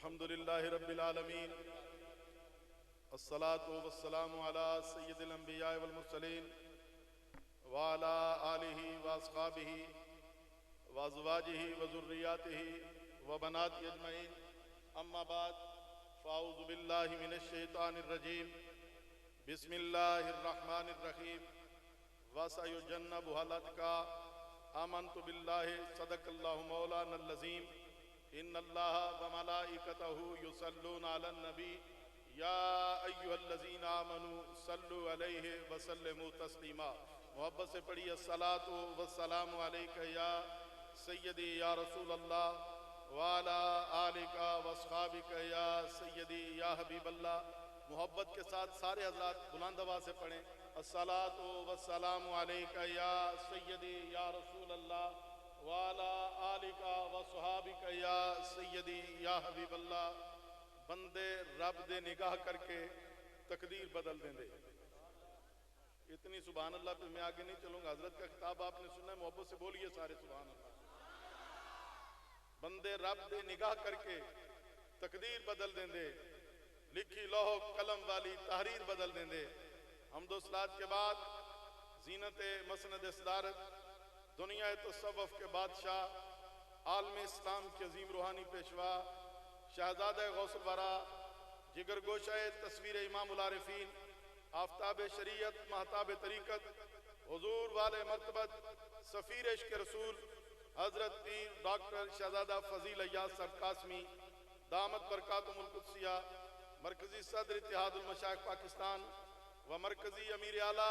अल्हम्दुलिल्लाहि रब्बिल आलमीन अस्सलातु वस्सलामु अला सय्यिदिल अंबिया वल मुरसलीन व अला आलिहि व अस्हाबिहि व अज़वाजिहि व ज़ुर्रिय्यातिहि व बनातिहि अजमईन अम्मा बाद फ़अऊज़ु बिल्लाहि मिनश शैतानिर रजीम बिस्मिल्लाहिर रहमानिर रहीम व सयुजन्नबुहल अत्क़ा आमन्तु बिल्लाहि सदक़ल्लाहु मौलानल अज़ीम इन्नल्लाह व मलाइकतहु युसल्लूना अलन नबी या अय्युहल्लज़ीना आमनू सल्लु अलैहि व सल्लिमू तस्लीमा। मोहब्बत से पढ़िए अस्सलातु वस्सलामु अलैका या सय्यदी या रसूल अल्लाह व अला आलिका व अस्हाबिका या सय्यदी या हबीब अल्लाह। मोहब्बत के साथ सारे हज़रात बुलंद आवाज़ से पढ़ें अस्सलातु वस्सलामु अलैका या सय्यदी या रसूल अल्लाह व अला आलिका व अस्हाबिका या सय्यदी या हबीब अल्लाह। बंदे रब दे निगाह करके तकदीर बदल देंगे। इतनी सुभान अल्लाह पे मैं आगे नहीं चलूंगा। हजरत का खिताब आपने सुना है, मोहब्बत से बोलिए सारे सुभान अल्लाह। बंदे रब दे निगाह करके तकदीर बदल देंगे, लिखी लोह कलम वाली तहरीर बदल देंगे। हम्दो सलात के बाद जीनत मसनद सदारत दुनिया तसव्वुफ के बादशाह आलम इस्लाम के अजीम रूहानी पेशवा शहजादा गौसुल वरा जिगर गोशाए तस्वीर इमामुल आरिफीन आफ्ताब शरीयत महताब तरीक़त हुजूर वाले मर्तबत सफ़ीर इश्क़ रसूल हज़रत पीर डॉक्टर शहजादा फ़ज़ील अय्याज़ साहब कासमी दामत बरकातुहुल कुद्सिया मरकज़ी सदर इत्तिहादुल मशाइख़ पाकिस्तान व मरकज़ी अमीर आला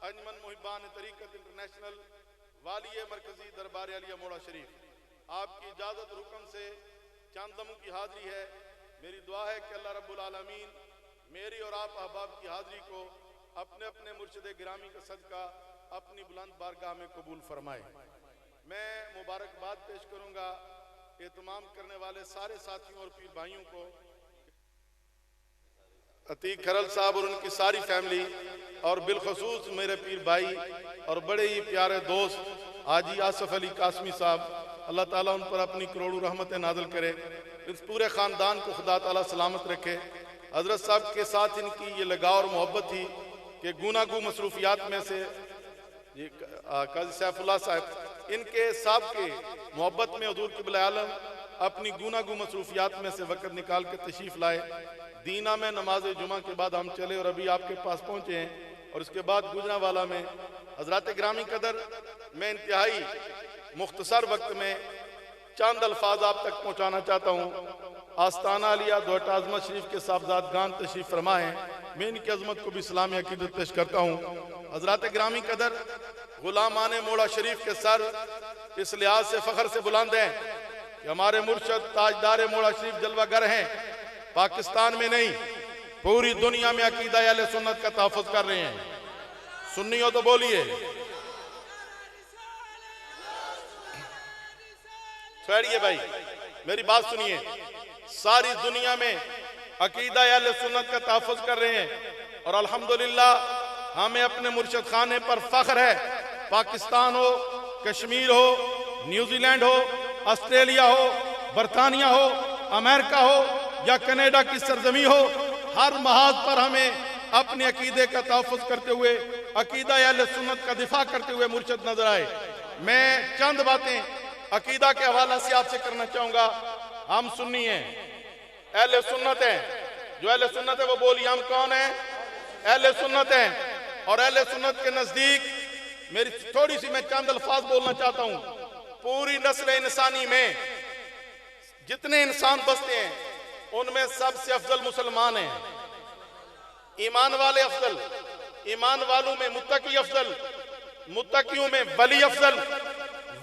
अंजमन मुहिब्बान तरीक़त इंटरनेशनल वालिय मरकज़ी दरबार आलिया मोड़ा शरीफ आपकी इजाज़त और हुक्म से चंद दमों की हाज़िरी है। मेरी दुआ है कि अल्लाह रब्बुल आलमीन मेरी और आप अहबाब की हाज़िरी को अपने अपने मुर्शिद गिरामी का सदका अपनी बुलंद बारगाह में कबूल फरमाए। मैं मुबारकबाद पेश करूँगा एहतमाम करने वाले सारे साथियों और पीर भाइयों को, अतीक खरल साहब और उनकी सारी फैमिली, और बिलखसूस मेरे पीर भाई और बड़े ही प्यारे दोस्त हाजी आसफ अली कासमी साहब, अल्लाह ताला उन पर अपनी करोड़ों रहमतें नाज़िल करे। इस पूरे ख़ानदान को खुदा ताला सलामत रखे। हज़रत साहब के साथ इनकी ये लगाव और मोहब्बत थी कि गुनागू मसरूफियात में से ये काजी सैफुल्लाह साहब इनके साहब के मोहब्बत में हुजूर क़िबला आलम अपनी गुनागू मसरूफियात में से वक़्त निकाल के तशरीफ़ लाए। दीना में नमाज जुमा के बाद हम चले और अभी आपके पास पहुँचे हैं। और उसके बाद गुजरांवाला में हज़रात गिरामी कदर मैं इंतहाई मुख्तसर वक्त में चंद अल्फाज आप तक पहुँचाना चाहता हूँ। आस्ताना अलिया दोहटा अज़मत शरीफ के साहबजादगान तशरीफ़ फरमा है। मैं इनकी अज़मत को भी इस्लामी अक़ीदत पेश करता हूँ। हज़रात गिरामी कदर गुलामान मोड़ा शरीफ के सर इस लिहाज से फ़ख्र से बुलंद हैं कि हमारे मुर्शद ताजदार मोड़ा शरीफ जलवागर हैं। पाकिस्तान में नहीं पूरी दुनिया में अकीदा अहले सुन्नत का तहफ़्फ़ुज़ कर रहे हैं। सुन्नी हो तो बोलिए, ठहरिए भाई मेरी बात सुनिए। सारी दुनिया में अकीदा अहले सुन्नत का तहफ़्फ़ुज़ कर रहे हैं और अल्हम्दुलिल्लाह हमें अपने मुर्शिद खाने पर फ़ख्र है। पाकिस्तान हो, कश्मीर हो, न्यूजीलैंड हो, ऑस्ट्रेलिया हो, बरतानिया हो, अमेरिका हो या कनाडा की सरजमी हो, हर महाज पर हमें अपने अकीदे का तहफ़्फ़ुज़ करते हुए अकीदा अहले सुन्नत का दिफा करते हुए मुर्शिद नजर आए। मैं चंद बातें अकीदा के हवाला से आपसे करना चाहूँगा। हम सुन्नी हैं, अहले सुन्नत हैं। जो अहले सुन्नत है वो बोलिए, हम कौन हैं? अहले सुन्नत हैं। और अहले सुन्नत के नज़दीक मेरी थोड़ी सी मैं चंद अल्फाज बोलना चाहता हूँ। पूरी नस्ल इंसानी में जितने इंसान बसते हैं उनमें सबसे अफजल मुसलमान हैं। ईमान वाले अफजल, ईमान वालों में मुत्तकी अफजल, मुत्तकियों में वली अफजल,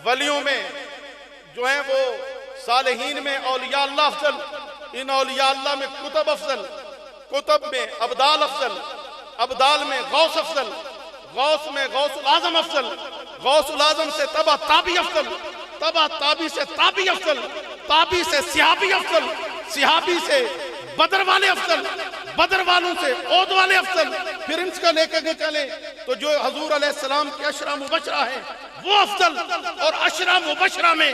वलियों में जो है वो सालिहीन में औलिया अल्लाह अफजल, इन औलिया अल्लाह में कुतुब अफजल, कुतुब में अब्दाल अफजल, अब्दाल में गौस अफजल, गौस में गौसुल आजम अफजल, गौसुल आजम से तबा ताबी अफजल, तबा ताबी से ताबी अफजल, ताबी से सिहाबी अफजल, सिहाबी से बदर वाले अफजल, बदर वालों से ओद वाले अफजल। फिर इसका लेकर के चले तो जो हजूर अलैहिस्सलाम के अशरा मुबशरा है वो अफजल, और अशरा मुबशरा में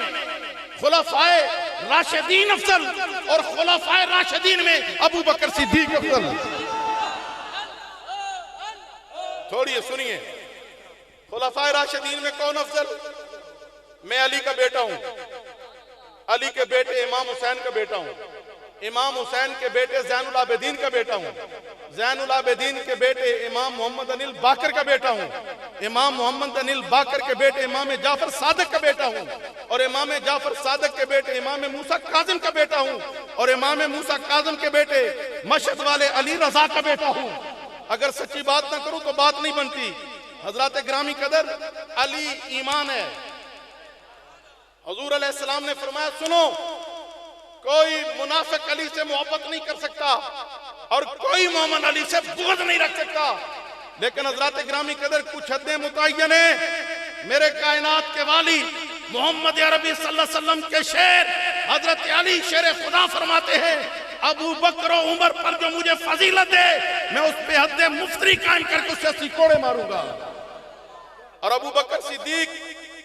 खुलफाए राशिदीन अफजल और खुलाफाए राशिदीन में अबू बकर सिद्दीक अफजल। छोड़िए, सुनिए, खुलाफाए राशिदीन में कौन अफजल? मैं अली का बेटा हूं, अली के बेटे इमाम हुसैन का बेटा हूं, इमाम हुसैन के बेटे ज़ैनुल आबिदीन का बेटा हूं, ज़ैनुल आबिदीन के बेटे इमाम मोहम्मद अनिल बाकर का बेटा हूं, इमाम मोहम्मद अनिल बाकर के बेटे इमाम जाफर सादिक का बेटा हूं, और इमाम जाफर सादिक के बेटे इमाम मूसा काजिम का बेटा हूं, और इमाम मूसा काजिम के बेटे मशहद वाले अली रजा का बेटा हूं। अगर सच्ची बात ना करूं तो बात नहीं बनती। हजरत ग्रामी कदर, अली ईमान है। हुजूर अलैहिस्सलाम ने फरमाया, सुनो, कोई मुनाफिक अली से मोहब्बत नहीं कर सकता और कोई मोमिन अली से बुग़्ज़ नहीं रख सकता। लेकिन हजरत ग्रामी कदर, कुछ हदें मुतय्यन है। मेरे कायनात के वाली मोहम्मद अरबी सल्लल्लाहु अलैहि वसल्लम के शेर हजरत अली शेर खुदा फरमाते हैं, अबू बकर और उमर पर जो मुझे फजीलत दे, मैं उस पे हद मुफ्तरी कायम करके उससे सिकोड़े मारूंगा। और अबू बकर सिद्दीक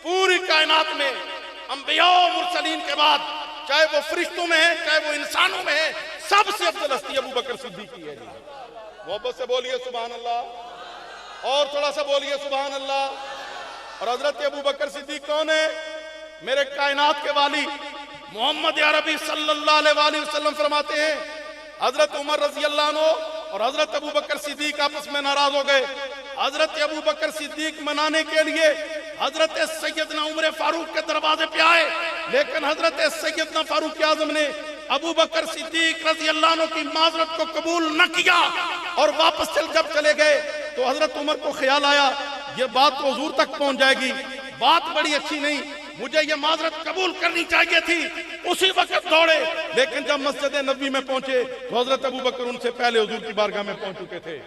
पूरी कायनात में अंबिया और मुरसलीन के बाद, चाहे वो फरिश्तों में है चाहे वो इंसानों में है, सबसे अफजल हस्ती अबू बकर सिद्दीक की है। मोहब्बत से बोलिए सुभान अल्लाह, और थोड़ा सा बोलिए सुभान अल्लाह। और हजरत अबू बकर सिद्दीक कौन है? मेरे कायनात के वाली मोहम्मद अरबी सल्लल्लाहु अलैहि वसल्लम फरमाते हैं, हजरत उमर रजी अल्लाह अन्हु और हजरत अबू बकर सिद्दीक आपस में नाराज हो गए। हजरत अबू बकर सिद्दीक मनाने के लिए हजरत सैयदना उमर फारूक के दरवाजे पे आए, लेकिन हजरत सैयदना फारूक आजम ने अबू बकर सिद्दीक रजी अल्लाह अन्हु की माजरत को कबूल न किया और वापस जब चले गए तो हजरत उमर को ख्याल आया, ये बात तो हुजूर तक पहुंच जाएगी, बात बड़ी अच्छी नहीं, मुझे ये माजरत कबूल करनी चाहिए थी। उसी वक्त दौड़े, लेकिन जब मस्जिद नबी में पहुंचे तो हजरत अबू बकर उनसे पहले हुजूर की बारगाह में पहुंच चुके थे।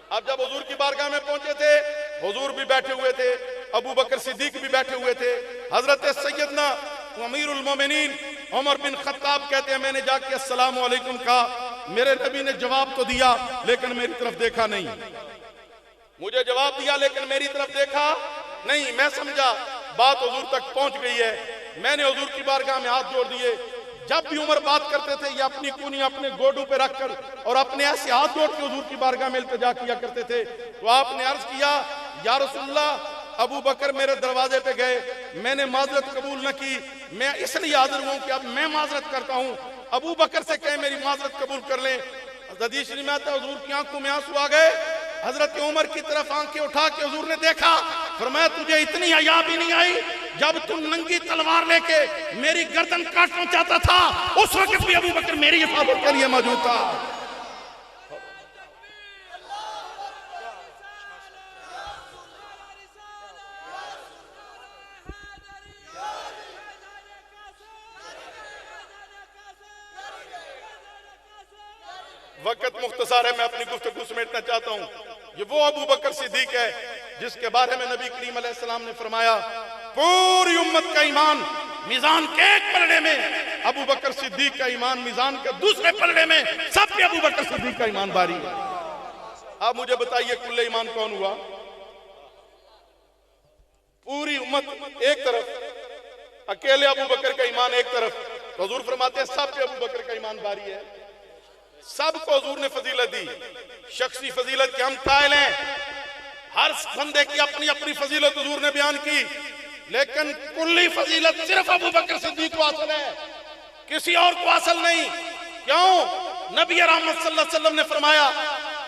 अब जब हुजूर की बारगाह में पहुंचे थे, हुजूर भी बैठे हुए थे, अबू बकर सिद्दीक भी बैठे हुए थे। हजरत सैयदना अमीरुल मोमिनीन उमर बिन खत्ताब कहते हैं, मैंने जाके अस्सलामु अलैकुम कहा, मेरे नबी ने जवाब तो दिया लेकिन मेरी तरफ देखा नहीं। मुझे जवाब दिया लेकिन मेरी तरफ देखा नहीं। मैं समझा बात हुजूर तक पहुंच गई है। मैंने हुजूर की बारगाह में हाथ जोड़ दिए। जब भी उमर बात करते थे, ये अपनी कूनी अपने गोडू पे रखकर और अपने ऐसे हाथ जोड़ के हुजूर की बारगाह में इल्तिजा किया करते थे। तो आपने अर्ज किया, या रसूलल्लाह, अबू बकर मेरे दरवाजे पे गए, मैंने माजरत कबूल न की, मैं इसलिए हाजिर हूं कि अब मैं माजरत करता हूं, अबू बकर से कहे मेरी माजरत कबूल कर लें। हदीस में आता है, हुजूर की आंखों में आंसू आ गए। हजरत उमर की तरफ आंखें उठा के हुजूर ने देखा, फरमाया तुझे इतनी हया भी नहीं आई जब तुम नंगी तलवार लेके मेरी गर्दन काटना चाहता था, उस वक्त भी अबू बकर मेरी हिफाजत के लिए मौजूद था। वक्त मुख्तसार है, मैं अपनी गुफ्तगू समेटना चाहता हूं। ये वो अबू बकर सिद्दीक है जिसके बारे में नबी करीम अलैहिस्सलाम ने फरमाया, पूरी उम्मत का ईमान मीजान के एक पलड़े में, अबू बकर सिद्दीक का ईमान मीजान के दूसरे पलड़े में, सब पे अबू बकर सिद्दीक का ईमान भारी है। आप मुझे बताइए, कुल्ले ईमान कौन हुआ? पूरी उम्मत एक तरफ, अकेले अबू बकर का ईमान एक तरफ। हुजूर फरमाते हैं सब पे अबू बकर का ईमान भारी है। सबको हुजूर ने फजीलत दी, शख्सी फजीलत के हम कायल हैं। हर बंदे की अपनी अपनी फजीलत हुजूर ने बयान की, लेकिन कुल्ली फजीलत सिर्फ अबू बकर सिद्दीक को हासिल है, किसी और को हासिल नहीं। क्यों? नबी रहमत सल्लल्लाहु अलैहि वसल्लम ने फरमाया,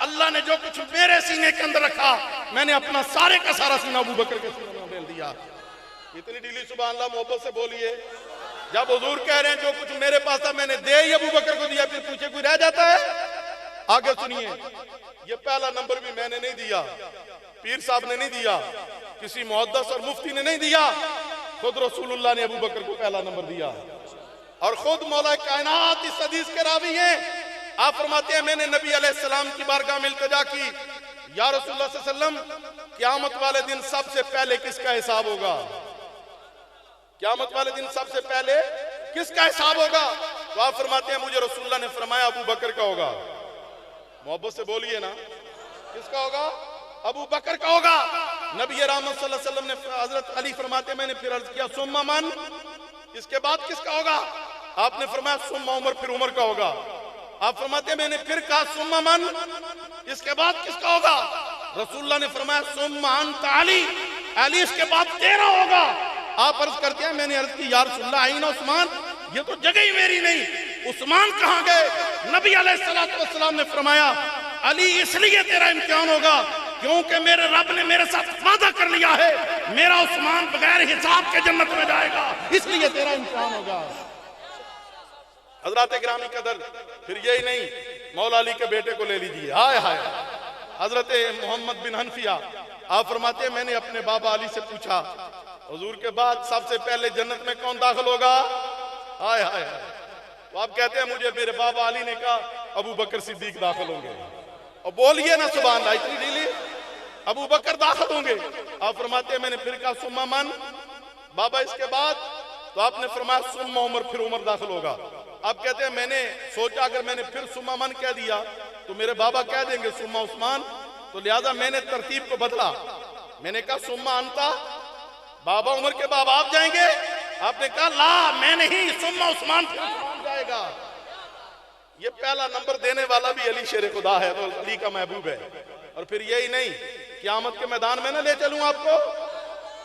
अल्लाह ने जो कुछ मेरे सीने के अंदर रखा, मैंने अपना सारे का सारा सीना अबू बकर के सीने में डाल दिया। इतनी ढीली सुभान अल्लाह, मोहब्बत से बोलिए। जब हुजूर कह रहे हैं जो कुछ मेरे पास था मैंने दे ही अबू बकर को दिया, फिर पूछे कोई रह जाता है? आगे सुनिए, ये पहला नंबर भी मैंने नहीं दिया, पीर साहब ने नहीं दिया, किसी मुहद्दिस और मुफ्ती ने नहीं दिया, खुद रसूलुल्लाह ने अबू बकर को पहला नंबर दिया। और खुद मौला कायनात इस हदीस के रावी हैं। आप फरमाते हैं, मैंने नबी अलैहिस्सलाम की बारगाह में इल्तिजा की, या रसूलुल्लाह सल्लल्लाहु अलैहि वसल्लम, क़यामत वाले दिन सबसे पहले किसका हिसाब होगा? क़यामत वाले दिन सबसे पहले किसका हिसाब होगा? तो आप फरमाते हैं, मुझे रसूलुल्लाह ने फरमाया अबू बकर का होगा। मोहब्बत से बोलिए ना, किसका होगा? अबू बकर का होगा। नबी रहमत सल्लल्लाहु अलैहि वसल्लम ने, हजरत अली फरमाते हैं, मैंने फिर अर्ज किया, सुम्मा मन, इसके बाद किसका होगा? आपने फरमाया सुम्मा उमर, फिर उमर का होगा। आप फरमाते हैं मैंने फिर कहा सुम्मा मन, इसके बाद किसका होगा? रसूलुल्लाह ने फरमाया सुम्मा अंत अली, अली इसके बाद तेरा होगा। आप अर्ज करते हैं मैंने अर्ज की या रसूलुल्लाह आईना उस्मान, ये तो जगह ही मेरी नहीं, उस्मान कहां गए? नबी अलैहिस्सलातु वस्सलाम ने फरमाया अली इसलिए तेरा इम्तिहान होगा क्योंकि मेरे रब ने मेरे साथ वादा कर लिया है मेरा उस्मान बगैर हिसाब के जन्नत में जाएगा, इसलिए तेरा इम्तिहान होगा। हजरत गिरामी कदर, फिर यही नहीं, मौला अली के बेटे को ले लीजिए। हाय हाय, हजरत मोहम्मद बिन हनफिया, आप फरमाते हैं मैंने अपने बाबा अली से पूछा हुजूर के बाद सबसे पहले जन्नत में कौन दाखिल होगा? हाय हाय, तो आप कहते हैं मुझे मेरे बाबा अली ने कहा अबू बकर सिद्दीक दाखिल होंगे। और बोलिए ना सुभान अल्लाह, इतनी ढीली, अबू बकर दाखिल होंगे। आप फरमाते हैं मैंने फिर कहा सुम्मा मन, बाबा इसके बाद? तो आपने फरमाया सुम्मा उमर, फिर उमर दाखिल होगा। आप कहते हैं मैंने सोचा अगर मैंने फिर सुम्मा मन कह दिया तो मेरे बाबा कह देंगे सुम्मा उस्मान, तो लिहाजा मैंने तरतीब को बदला। मैंने कहा सुम्मा अंता, बाबा उमर के बाबा आप जाएंगे। आपने कहा ला मैं नहीं, सुम्मा उस्मान, फिर उस्मान जाएगा। ये पहला नंबर देने वाला भी अली शेर खुदा है, तो अली का महबूब है। और फिर यही नहीं, क़यामत के मैदान में ना ले चलूं आपको,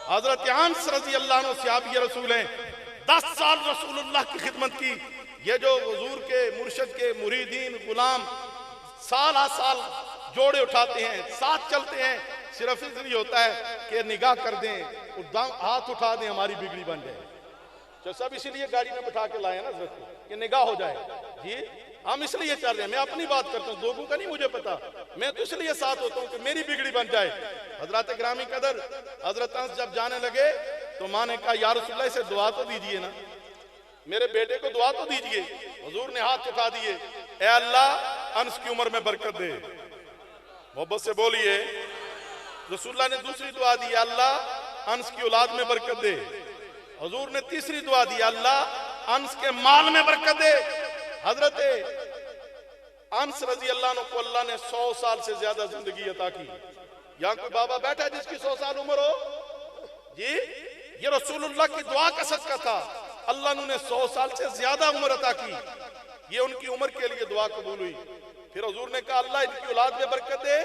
हजरत अनस रज़ी अल्लाह अन्हु सहाबी रसूल हैं, 10 साल रसूलुल्लाह की खिदमत की। ये जो हुजूर के मुर्शिद के मुरीदीन गुलाम साल आ साल जोड़े उठाते हैं, साथ चलते हैं, सिर्फ इसलिए होता है कि निगाह कर दें, हाथ उठा दें, हमारी बिगड़ी बन जाए। तो सब इसीलिए गाड़ी में बिठा के लाए ना कि निगाह हो जाए। जी हम इसलिए चल रहे हैं, मैं अपनी बात करता हूँ, लोगों का नहीं मुझे पता, मैं तो इसलिए साथ होता हूँ कि मेरी बिगड़ी बन जाए। हजरत गिरामी कदर, हजरत अनस जब जाने लगे तो माँ ने कहा या रसूलल्लाह इसे दुआ तो दीजिए ना, मेरे बेटे को दुआ तो दीजिए। हुजूर ने हाथ उठा दिए, ए अल्लाह अनस की उम्र में बरकत दे, मोहब्बत से बोलिए। रसूलुल्लाह ने दूसरी दुआ दी, अल्लाह अनस की औलाद में बरकत दे। हुजूर ने तीसरी दुआ दी, अल्लाह अनस के माल में बरकत दे। हजरत अनस रजी अल्लाह अन्हु को अल्लाह ने 100 साल से ज्यादा जिंदगी अता की। यहाँ कोई बाबा बैठा है जिसकी 100 साल उम्र हो? जी ये रसूलुल्लाह की दुआ का सदका था, अल्लाह ने 100 साल से ज्यादा उम्र अता की। ये उनकी उम्र के लिए दुआ कबूल हुई। फिर हुजूर ने कहा अल्लाह इनकी औलाद में बरकत दे।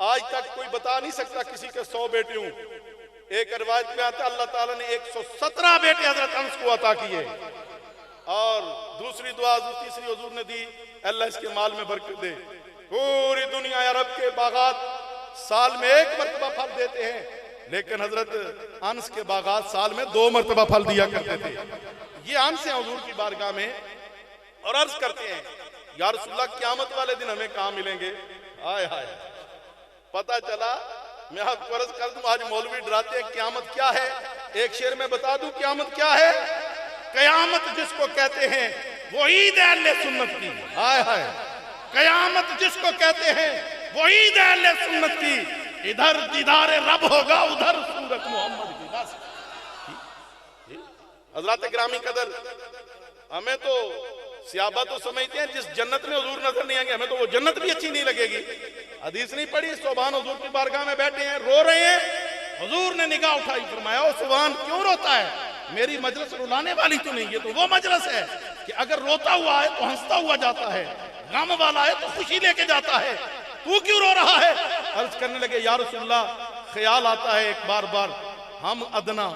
आज तक कोई बता नहीं सकता किसी के 100 बेटे हों। एक रिवायत में आता है अल्लाह ताला ने 117 बेटे हजरत अनस को अता किए। और दूसरी दुआ तीसरी हुजूर ने दी, अल्लाह इसके माल में बरकत दे। पूरी दुनिया अरब के बागात साल में 1 मरतबा फल देते हैं, लेकिन हजरत अनस के बागात साल में 2 मरतबा फल दिया करते थे। ये अनस है हुजूर की बारगाह में और अर्ज करते हैं या रसूलल्लाह क़यामत वाले दिन हमें कहाँ मिलेंगे? हाय हाय, पता चला मैं आपको अर्ज कर दूं, आज मौलवी डराते हैं क़यामत क्या है। एक शेर में बता दूं क़यामत क्या है। क़यामत जिसको कहते हैं वो ईद है अहले सुन्नत की। हाय हाय, क़यामत जिसको कहते हैं वो ईद है अहले सुन्नत की। इधर दीदार रब होगा, उधर सूरत मोहम्मद की। बस हजरत गिरामी कदर, हमें तो सियाबा तो समझते हैं जिस जन्नत में हुजूर नजर नहीं आएंगे, हमें तो वो जन्नत भी अच्छी नहीं लगेगी। हदीस नहीं पढ़ी, सुभान हुजूर की बारगाह में बैठे हैं, रो रहे हैं। हुजूर ने निगाह उठाई, फरमाया ओ सुभान क्यों रोता है? मेरी मजलिस रुलाने वाली तो नहीं, ये तो वो मजलिस है कि अगर रोता हुआ है तो हंसता हुआ जाता है, गम वाला है तो खुशी लेके जाता है, तू क्यों रो रहा है? अर्ज करने लगे या रसूलल्लाह ख्याल आता है एक बार बार, हम अदना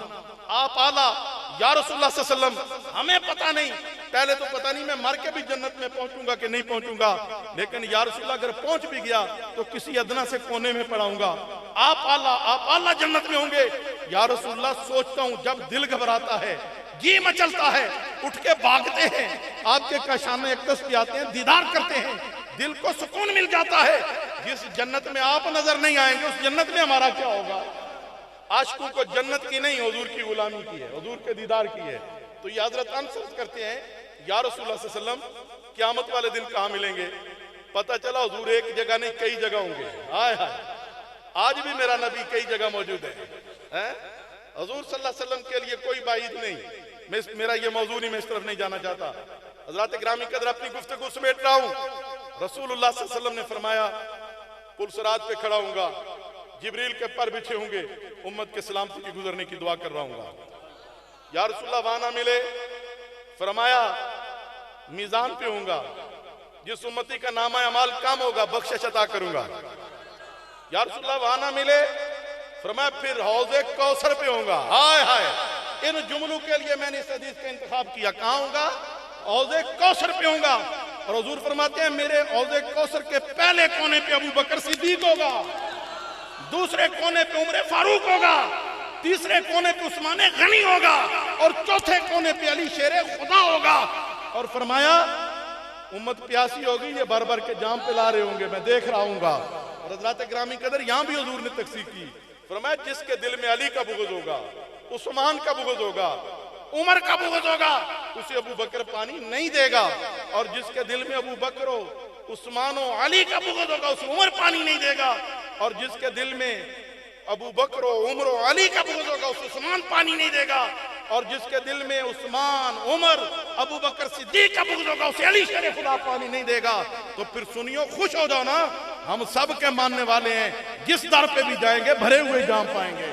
आप आला। या रसूलुल्लाह सल्लल्लाहु अलैहि वसल्लम हमें पता नहीं, पहले तो पता नहीं मैं मर के भी जन्नत में पहुंचूंगा कि नहीं पहुंचूंगा, लेकिन या रसूलुल्लाह अगर पहुंच भी गया तो किसी अदना से कोने में पड़ाऊंगा। आप आला जन्नत में होंगे। या रसूलुल्लाह सोचता हूं जब दिल घबराता है, जी मचलता है, उठ के भागते हैं, आपके काशाने अक्तस पे आते हैं, दीदार करते हैं, दिल को सुकून मिल जाता है। जिस जन्नत में आप नजर नहीं आएंगे उस जन्नत में हमारा क्या होगा? आशिकों को जन्नत की नहीं हुजूर की गुलामी की है, हुजूर के दीदार की है। तो ये हजरत अनस करते हैं या रसूलुल्लाह सल्लल्लाहु अलैहि वसल्लम क़यामत वाले दिन कहाँ मिलेंगे? पता चला हुजूर एक जगह नहीं कई जगह होंगे। हाय हाय, आज भी मेरा नबी कई जगह मौजूद है। हुजूर सल्लल्लाहु अलैहि वसल्लम के लिए कोई बाइद नहीं। मेरा ये मौजू नहीं, मैं इस तरफ नहीं जाना चाहता। हजरत गिरामी कदर अपनी गुफ्तगू समेट रहा हूँ। रसूलुल्लाह सल्लल्लाहु अलैहि वसल्लम ने फरमाया पुलसरात पे खड़ा हूँगा, जिब्रील के पर बिछे होंगे, उम्मत के सलामती की गुजरने की दुआ कर रहा हूँगा। या रसूलुल्लाह वहां ना मिले फरमाया मीजान पे होऊंगा, जिस उम्मती का नामा अमाल कम होगा बख्शिश अता करूंगा। या रसूलल्लाह वहां ना मिले, फरमाया फिर हौज़े कौसर पे होऊंगा। हाय हाय, इन जुमलों के लिए मैंने इस हदीस का इंतखाब किया। कहां होऊंगा? हौज़े कौसर पे होऊंगा। और हुजूर फरमाते हैं मेरे हौज़े कौसर के पहले कोने पे अबू बकर सिद्दीक होगा, दूसरे कोने पे उमर फारूक होगा, तीसरे कोने पे उस्मान गनी होगा और चौथे कोने पे अली शेर खुदा होगा। और फरमाया उम्मत प्यासी होगी, ये भर भर के जाम पिला रहे होंगे, मैं देख रहा हूंगा। और हज़रात ग्रामी कदर यहां भी हुजूर ने तकसीर की। फरमाया जिसके दिल में अली का बुग़्ज़ होगा, उस्मान का बुग़्ज़ होगा, उमर का बुग़्ज़ होगा, उसे अबू बकर पानी नहीं देगा। और जिसके दिल में अबू बकर हो, उस्मान हो, अली का बुग़्ज़ होगा, उसे उमर पानी नहीं देगा। और जिसके दिल में अबू बकर हो, उमर हो, अली का बुग़्ज़ होगा, उसे उस्मान पानी नहीं देगा। और जिसके दिल में उस्मान, उमर, अबू बकर सिद्दीक का बुग़्ज़ होगा, उसे अली शेर खुदा पानी नहीं देगा। तो फिर सुनियो, खुश हो जाओ ना, हम सब के मानने वाले हैं, जिस दर पे भी जाएंगे भरे हुए जाम पाएंगे।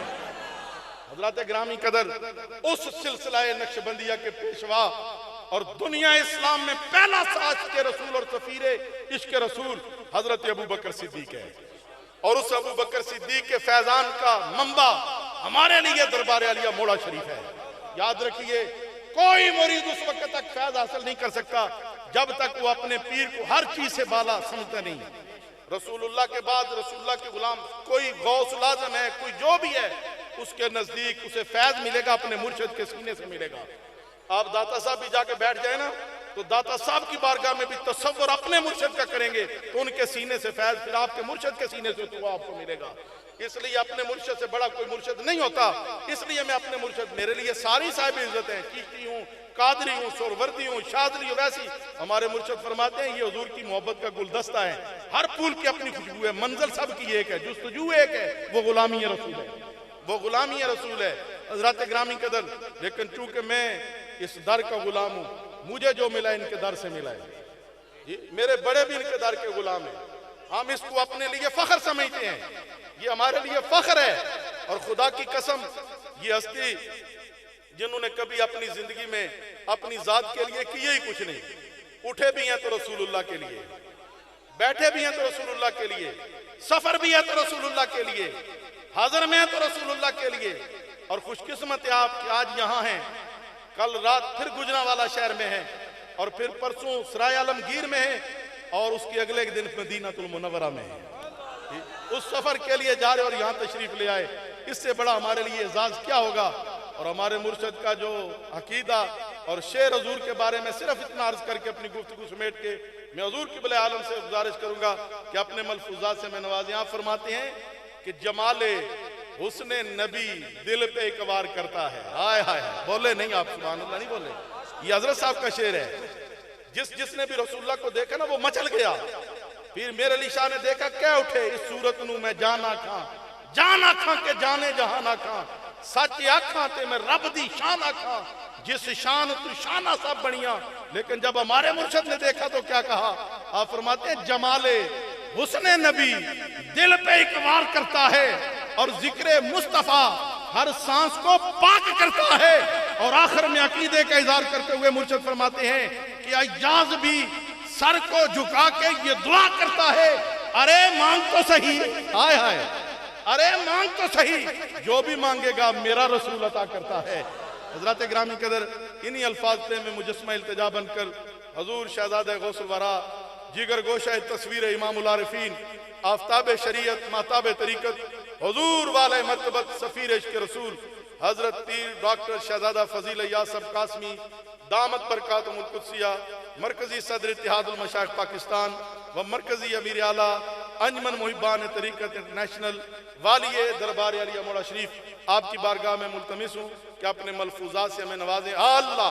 हज़रात ग्रामी कदर, उस सिलसिला नक्शबंदिया के पेशवा और दुनिया इस्लाम में पहला साज के रसूल और सफीरे इश्क रसूल हजरत अबू बकर सिद्दीक है। और उस अबू बकर सिद्दीक के फैजान का मंबा हमारे लिए दरबार आलिया मोड़ा शरीफ है। याद रखिए, कोई मुरीद उस वक्त तक फैज हासिल नहीं कर सकता जब तक वो अपने पीर को हर चीज से बाला समझता नहीं। रसूलुल्लाह के बाद रसूलुल्लाह के गुलाम कोई गौस लाज़िम है, कोई जो भी है, उसके नजदीक उसे फैज मिलेगा, अपने मुर्शिद के सीने से मिलेगा। आप दाता साहब भी जाके बैठ जाए ना, तो दाता साहब की बारगाह में भी तसव्वुर अपने मुर्शिद का करेंगे तो उनके सीने से फैज फिर आपके मुर्शिद के सीने से तो आपको मिलेगा। इसलिए अपने मुर्शिद से बड़ा कोई मुर्शिद नहीं होता। इसलिए मैं अपने मुर्शिद, मेरे लिए सारी साहिब इज्जत है, चिश्ती हूँ, कादरी हूँ, सोरवर्दी हूँ, शादरी हूँ, वैसी हमारे मुर्शिद फरमाते हैं ये हुजूर की मोहब्बत का गुलदस्ता है, हर फूल की अपनी खुशबू है, मंजिल सबकी एक है, जुस्तजू एक है, वो गुलामी रसूल है, वो गुलामी रसूल है। हज़रात ग्रामी कदर, लेकिन चूंकि मैं इस दर का गुलाम हूँ, मुझे जो मिला इनके दर से मिला है, मेरे बड़े भी इनके दर के गुलाम हैं। हम इसको अपने लिए फख्र समझते हैं, ये हमारे लिए फख्र है। और खुदा की कसम, ये हस्ती जिन्होंने कभी अपनी जिंदगी में अपनी जात के लिए किए ही कुछ नहीं, उठे भी हैं तो रसूलुल्लाह के लिए, बैठे भी हैं तो रसूलुल्लाह के लिए, सफर भी है तो रसूलुल्लाह के लिए, हाजिर में है तो रसूलुल्लाह के लिए। और खुशकिस्मत है आप कि आज यहाँ हैं, कल रात फिर गुजरांवाला शहर में है, और फिर परसों सराय आलमगीर में है, और उसके अगले दिन मदीनातुल मुनव्वरा में है। उस सफर के लिए जा रहे और यहाँ तशरीफ ले आए, इससे बड़ा हमारे लिए एजाज क्या होगा। और हमारे मुर्शिद का जो अकीदा और शेर हजूर के बारे में सिर्फ इतना अर्ज करके अपनी गुफ्तगू समेट के मैं हजूर की बले आलम से गुजारिश करूंगा कि अपने मलफूजात से मैं नवाज़ें। आप फरमाते हैं कि जमाले हुस्ने नबी दिल पे एक बार करता है। हाय हाय, बोले नहीं आप, सुभान अल्लाह नहीं बोले, ये हजरत साहब का शेर है। जिसने भी रसूलुल्लाह को देखा ना वो मचल गया। फिर मेरे अली शाह ने देखा क्या उठे, इस सूरत नू मैं जाना खां, जाना खां के जाने जहाना खां, सच आखा ते मैं रब दी शान आखा, जिस शान तू शाना सब बनिया। लेकिन जब हमारे मुर्शिद ने देखा तो क्या कहा, आप फरमाते हैं जमाले हुस्ने नबी दिल पे एक वार करता है, और जिक्र मुस्तफा हर सांस को पाक करता है। और आखिर में अकीदे का इजहार करते हुए मुर्शिद फरमाते हैं कि अय्याज भी सर को झुका के ये दुआ करता है, अरे मांग तो सही, हाय हाय, अरे मांग तो सही, जो भी मांगेगा मेरा रसूल अता करता है। हजरत ग्रामी कदर, इन्हीं अल्फाज पे मैं मुजस्मा इल्तिजा बनकर हजूर शहजादे गौसुल वरा, जिगर गोशा तस्वीर इमामुल आरिफीन, आफ्ताब शरीयत, महताब तरीकत, हुजूर वाले मर्तबत सफीर इश्क रसूल हजरत पीर डॉक्टर शहजादा फजील यासब कासमी दामत बरकातुहुल कुद्सिया, मरकजी सदर इत्तिहादुल मशाइख पाकिस्तान व मरकजी अमीर आला अंजमन मुहिब्बान तरीकत इंटरनेशनल वालिए दरबार आलिया मोड़ा शरीफ, आपकी बारगाह में मुल्तमिस हूँ कि अपने मलफूजात से हमें नवाजें। अल्लाह